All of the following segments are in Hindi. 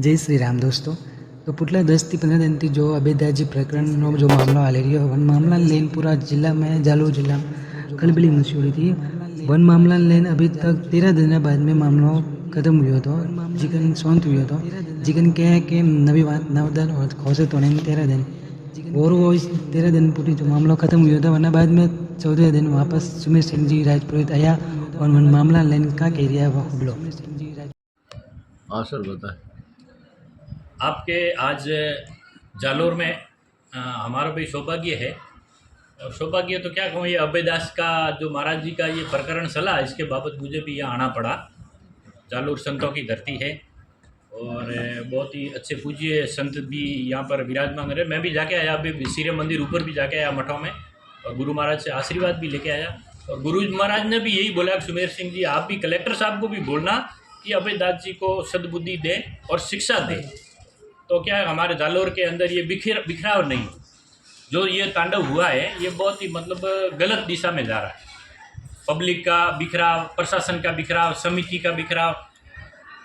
જય શ્રી રામ દોસ્તો. તો पिछला 10 થી 15 દિનથી जो अभयदासजी प्रकरणનો जो मामलो हाली રહ્યો वन मामला लઈને पूरा जिला में जालौर जिला में खलबली मची हुई थी. वन मामला लઈને अभी तक 13 दिन बाद में मामलो खत्म हुआ तो जिकन शांत हुआ तो जिकन क्या है कि नवी बात 9 दिन और खौसे तोड़े 13 दिन और वो इस 13 दिन पूरी जो मामला खत्म हुआ था वरना बाद में 14 दिन वापस सुमेर सिंह जी राजपुरोहित आया और वन मामला लઈને का कह रहा वो खुबलो. हाँ सर बताएं। आपके आज जालोर में हमारा भी सौभाग्य है। और सौभाग्य तो क्या कहूँ, ये अभयदास का जो महाराज जी का ये प्रकरण चला, इसके बाबत मुझे भी यहाँ आना पड़ा। जालोर संतों की धरती है और बहुत ही अच्छे पूज्य संत भी यहाँ पर विराजमान रहे। मैं भी जाके आया, अभी सीरे मंदिर ऊपर भी जाके आया मठों में, और गुरु महाराज से आशीर्वाद भी लेके आया। और गुरु महाराज ने भी यही बोला कि सुमेर सिंह जी, आप भी कलेक्टर साहब को भी बोलना कि अभयदास जी को सद्बुद्धि दे और शिक्षा दे। तो क्या है, हमारे जालोर के अंदर ये बिखराव नहीं, जो ये तांडव हुआ है ये बहुत ही मतलब गलत दिशा में जा रहा है। पब्लिक का बिखराव, प्रशासन का बिखराव, समिति का बिखराव।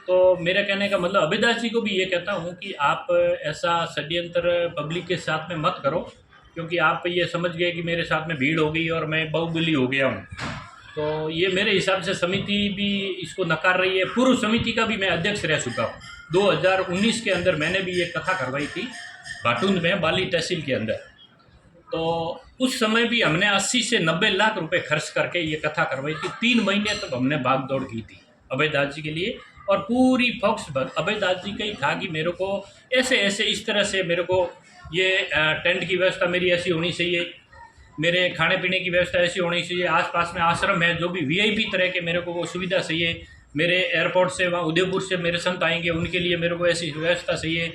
तो मेरे कहने का मतलब अभयदास जी को भी ये कहता हूँ कि आप ऐसा षड्यंत्र पब्लिक के साथ में मत करो, क्योंकि आप ये समझ गए कि मेरे साथ में भीड़ हो गई और मैं बाहुबली हो गया हूँ। तो ये मेरे हिसाब से समिति भी इसको नकार रही है। पूर्व समिति का भी मैं अध्यक्ष रह चुका हूँ। 2019 के अंदर मैंने भी ये कथा करवाई थी भाटुंद में, बाली तहसील के अंदर। तो उस समय भी हमने 80 से 90 लाख रुपए खर्च करके ये कथा करवाई थी। 3 महीने तक हमने भाग दौड़ की थी अभयदास जी के लिए, और पूरी फोक्स अभयदास जी का ही था कि मेरे को ऐसे ऐसे इस तरह से मेरे को ये टेंट की व्यवस्था मेरी ऐसी होनी चाहिए, मेरे खाने पीने की व्यवस्था ऐसी होनी चाहिए, आसपास में आश्रम है जो भी वीआईपी तरह के मेरे को वो सुविधा चाहिए, मेरे एयरपोर्ट से वहाँ उदयपुर से मेरे संत आएंगे उनके लिए मेरे को ऐसी व्यवस्था चाहिए।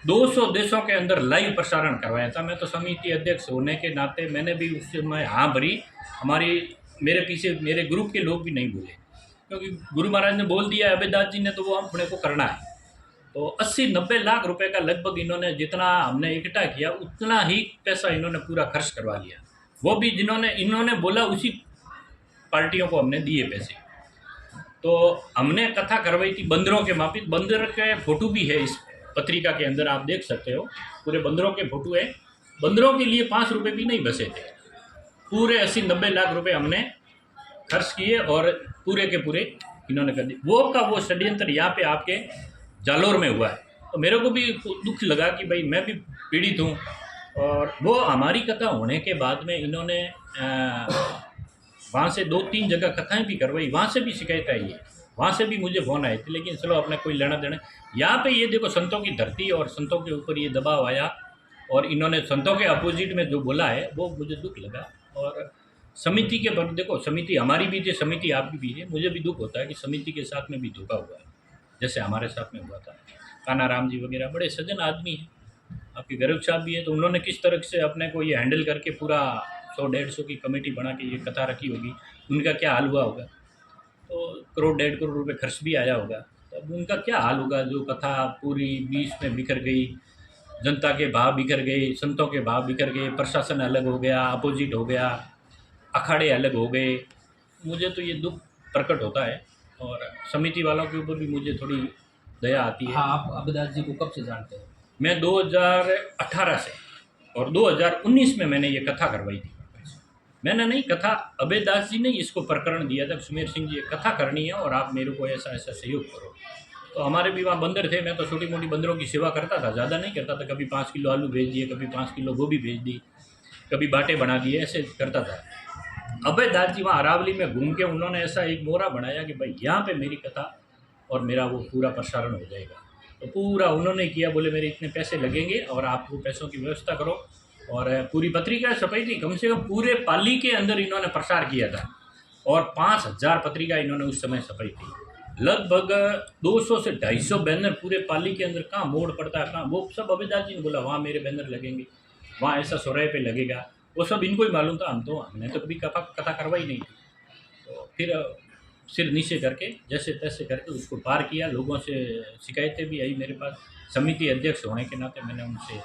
200 देशों के अंदर लाइव प्रसारण करवाया था। मैं तो समिति अध्यक्ष होने के नाते मैंने भी उस समय हाँ भरी। हमारी मेरे पीछे मेरे ग्रुप के लोग भी नहीं बोले, क्योंकि गुरु महाराज ने बोल दिया, अभयदास जी ने, तो वो अपने को करना है। तो 80-90 लाख रुपए का लगभग इन्होंने, जितना हमने इकट्ठा किया उतना ही पैसा इन्होंने पूरा खर्च करवा लिया। वो भी जिन्होंने इन्होंने बोला उसी पार्टियों को हमने दिए पैसे। तो हमने कथा करवाई थी बंदरों के मापित। बंदर के फोटो भी है इस पत्रिका के अंदर, आप देख सकते हो, पूरे बंदरों के फोटो है। बंदरों के लिए 5 रुपये भी नहीं बचे थे। पूरे 80-90 लाख रुपए हमने खर्च किए और पूरे के पूरे इन्होंने कर दिए। वो का वो षड्यंत्र यहाँ पे आपके जालोर में हुआ है। तो मेरे को भी दुख लगा कि भाई मैं भी पीड़ित हूँ। और वो हमारी कथा होने के बाद में इन्होंने वहाँ से 2-3 जगह कथाएं भी करवाई, वहाँ से भी शिकायत आई है, वहाँ से भी मुझे फ़ोन आए थे, लेकिन चलो अपने कोई लेना देना। यहाँ पे ये देखो संतों की धरती और संतों के ऊपर ये दबाव आया और इन्होंने संतों के अपोजिट में जो बोला है वो मुझे दुख लगा। और समिति के पर देखो, समिति हमारी भी थी, समिति आपकी भी है। मुझे भी दुख होता है कि समिति के साथ में भी धोखा हुआ है, जैसे हमारे साथ में हुआ था। काना राम जी वगैरह बड़े सज्जन आदमी हैं, आपके गर्व साहब भी है, तो उन्होंने किस तरह से अपने को ये हैंडल करके पूरा 100-150 की कमेटी बना के ये कथा रखी होगी, उनका क्या हाल हुआ होगा। तो करोड़ 1.5 करोड़ रुपए खर्च भी आया होगा, तो अब उनका क्या हाल होगा जो कथा पूरी बीच में बिखर गई, जनता के भाव बिखर गए, संतों के भाव बिखर गए, प्रशासन अलग हो गया, अपोजिट हो गया, अखाड़े अलग हो गए। मुझे तो ये दुख प्रकट होता है और समिति वालों के ऊपर भी मुझे थोड़ी दया आती है। हाँ, आप अभयदास जी को कब से जानते हैं? मैं 2018 से, और 2019 में मैंने ये कथा करवाई थी। मैंने नहीं, कथा अभयदास जी ने इसको प्रकरण दिया था, सुमेर सिंह जी ये कथा करनी है और आप मेरे को ऐसा ऐसा सहयोग करो। तो हमारे भी वहाँ बंदर थे, मैं तो छोटी मोटी बंदरों की सेवा करता था, ज़्यादा नहीं करता था। कभी 5 किलो आलू भेज दिए, कभी 5 किलो गोभी भेज दी, कभी बाटे बना दिए, ऐसे करता था। अभयदास जी वहाँ अरावली में घूम के उन्होंने ऐसा एक मोहरा बनाया कि भाई यहाँ पे मेरी कथा और मेरा वो पूरा प्रसारण हो जाएगा। तो पूरा उन्होंने किया, बोले मेरे इतने पैसे लगेंगे और आप वो पैसों की व्यवस्था करो। और पूरी पत्रिका छपाई थी, कम से कम पूरे पाली के अंदर इन्होंने प्रसार किया था और 5000 पत्रिका इन्होंने उस समय छपाई थी। लगभग 200 से 250 बैनर पूरे पाली के अंदर, कहाँ मोड़ पड़ता है, कहाँ, वो सब अभयदास जी ने बोला वहाँ मेरे बैनर लगेंगे, वहाँ ऐसा सोराय पे लगेगा, वो सब इनको ही मालूम था। हमने तो कभी कथा करवाई नहीं थी। तो फिर सिर नीचे करके जैसे तैसे करके उसको पार किया। लोगों से शिकायतें भी आई मेरे पास, समिति अध्यक्ष होने के नाते मैंने उनसे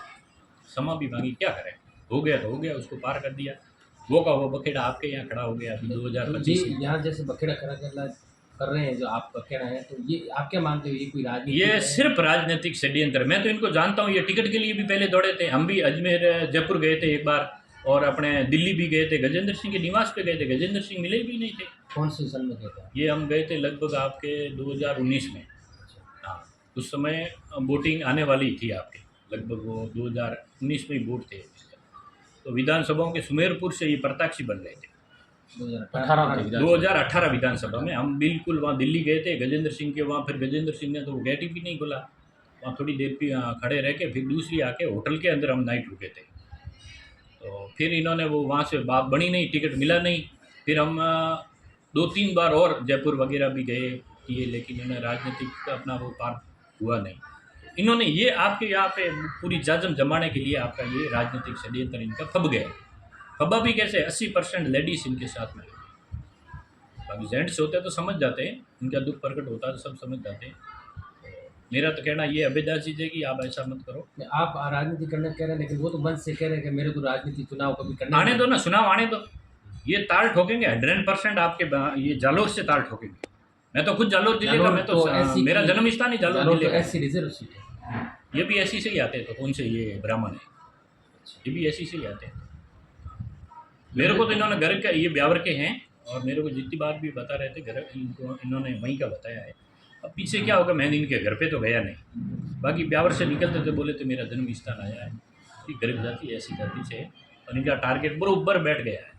क्षमा भी मांगी। क्या करें, हो गया तो हो गया, उसको पार कर दिया। वो का वो बखेड़ा आपके यहाँ खड़ा हो गया अभी 2025 में। यहाँ जैसे बखेड़ा खड़ा करना कर रहे हैं जो आपका कहना है, तो ये आप क्या मानते हो, ये कोई राजनीति ये है? सिर्फ राजनीतिक षड्यंत्र। मैं तो इनको जानता हूँ, ये टिकट के लिए भी पहले दौड़े थे। हम भी अजमेर जयपुर गए थे एक बार, और अपने दिल्ली भी गए थे, गजेंद्र सिंह के निवास पे गए थे, गजेंद्र सिंह मिले भी नहीं थे। कौन से सन में कहते हैं? ये हम गए थे लगभग आपके 2019 में। हाँ, उस समय वोटिंग आने वाली थी आपके, लगभग वो 2019 में ही वोट थे। तो विधानसभाओं के सुमेरपुर से ये प्रत्याशी बन रहे थे 2018 2018 विधानसभा में। हम बिल्कुल वहाँ दिल्ली गए थे गजेंद्र सिंह के वहाँ, फिर गजेंद्र सिंह ने तो गेट ही भी नहीं खोला। वहाँ थोड़ी देर भी खड़े रह के फिर दूसरी आके होटल के अंदर हम नाइट रुके थे। तो फिर इन्होंने वो वहाँ से बात बनी नहीं, टिकट मिला नहीं। फिर हम 2-3 बार और जयपुर वगैरह भी गए किए, लेकिन इन्होंने राजनीतिक अपना वो पार हुआ नहीं। इन्होंने ये आपके यहाँ पे पूरी जाजम जमाने के लिए आपका ये राजनीतिक षड्यंत्र इनका फब गया। फबा भी कैसे, 80% लेडीज़ इनके साथ में। बाकी जेंट्स होते तो समझ जाते हैं, उनका दुख प्रकट होता है तो सब समझ जाते हैं। तो मेरा तो कहना ये अभेदास जी है कि आप ऐसा मत करो। आप राजनीति करने कह रहे हैं, लेकिन वो तो मन से कह रहे हैं कि मेरे को राजनीति चुनाव कभी करना आने दो ना, चुनाव आने दो। ये ताल ठोकेंगे 100% आपके ये जालोर से ताल ठोकेंगे। मैं तो खुद जालोर जिले का, मैं तो मेरा जन्म स्थान ही जालोर जिले का। ऐसी रिजर्व सीट है। ये भी ऐसी से ही आते हैं, तो कौन से ये ब्राह्मण है, ये भी ऐसी से ही आते हैं। मेरे को तो इन्होंने घर का, ये ब्यावर के हैं, और मेरे को जितनी बार भी बता रहे थे घर इनको इन्होंने वहीं का बताया है। अब पीछे क्या होगा, मैं इनके घर पे तो गया नहीं। बाकी ब्यावर से निकलते थे, बोले थे मेरा जन्म स्थान आया है। कि गरीब जाति ऐसी जाति से है, और इनका टारगेट बराबर बैठ गया है।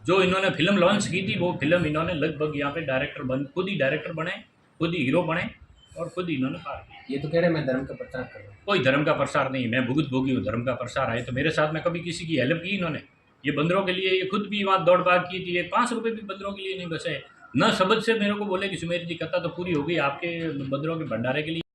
जो इन्होंने फिल्म लॉन्च की थी, वो फिल्म इन्होंने लगभग यहाँ पे डायरेक्टर खुद ही डायरेक्टर बने, खुद ही हीरो बने, और खुद ही इन्होंने पार किया। ये तो कह रहे हैं मैं धर्म का प्रचार कर रहा हूँ। कोई धर्म का प्रसार नहीं, मैं भुगत भोगी हूँ। धर्म का प्रसार आए तो मेरे साथ में कभी किसी की हेल्प की इन्होंने? ये बंदरों के लिए ये खुद भी वहाँ दौड़ भाग की थी, 5 रुपये भी बंदरों के लिए नहीं बचे। न शब्द से मेरे को बोले कि सुमेर जी कथा तो पूरी हो गई आपके बंदरों के भंडारे के लिए।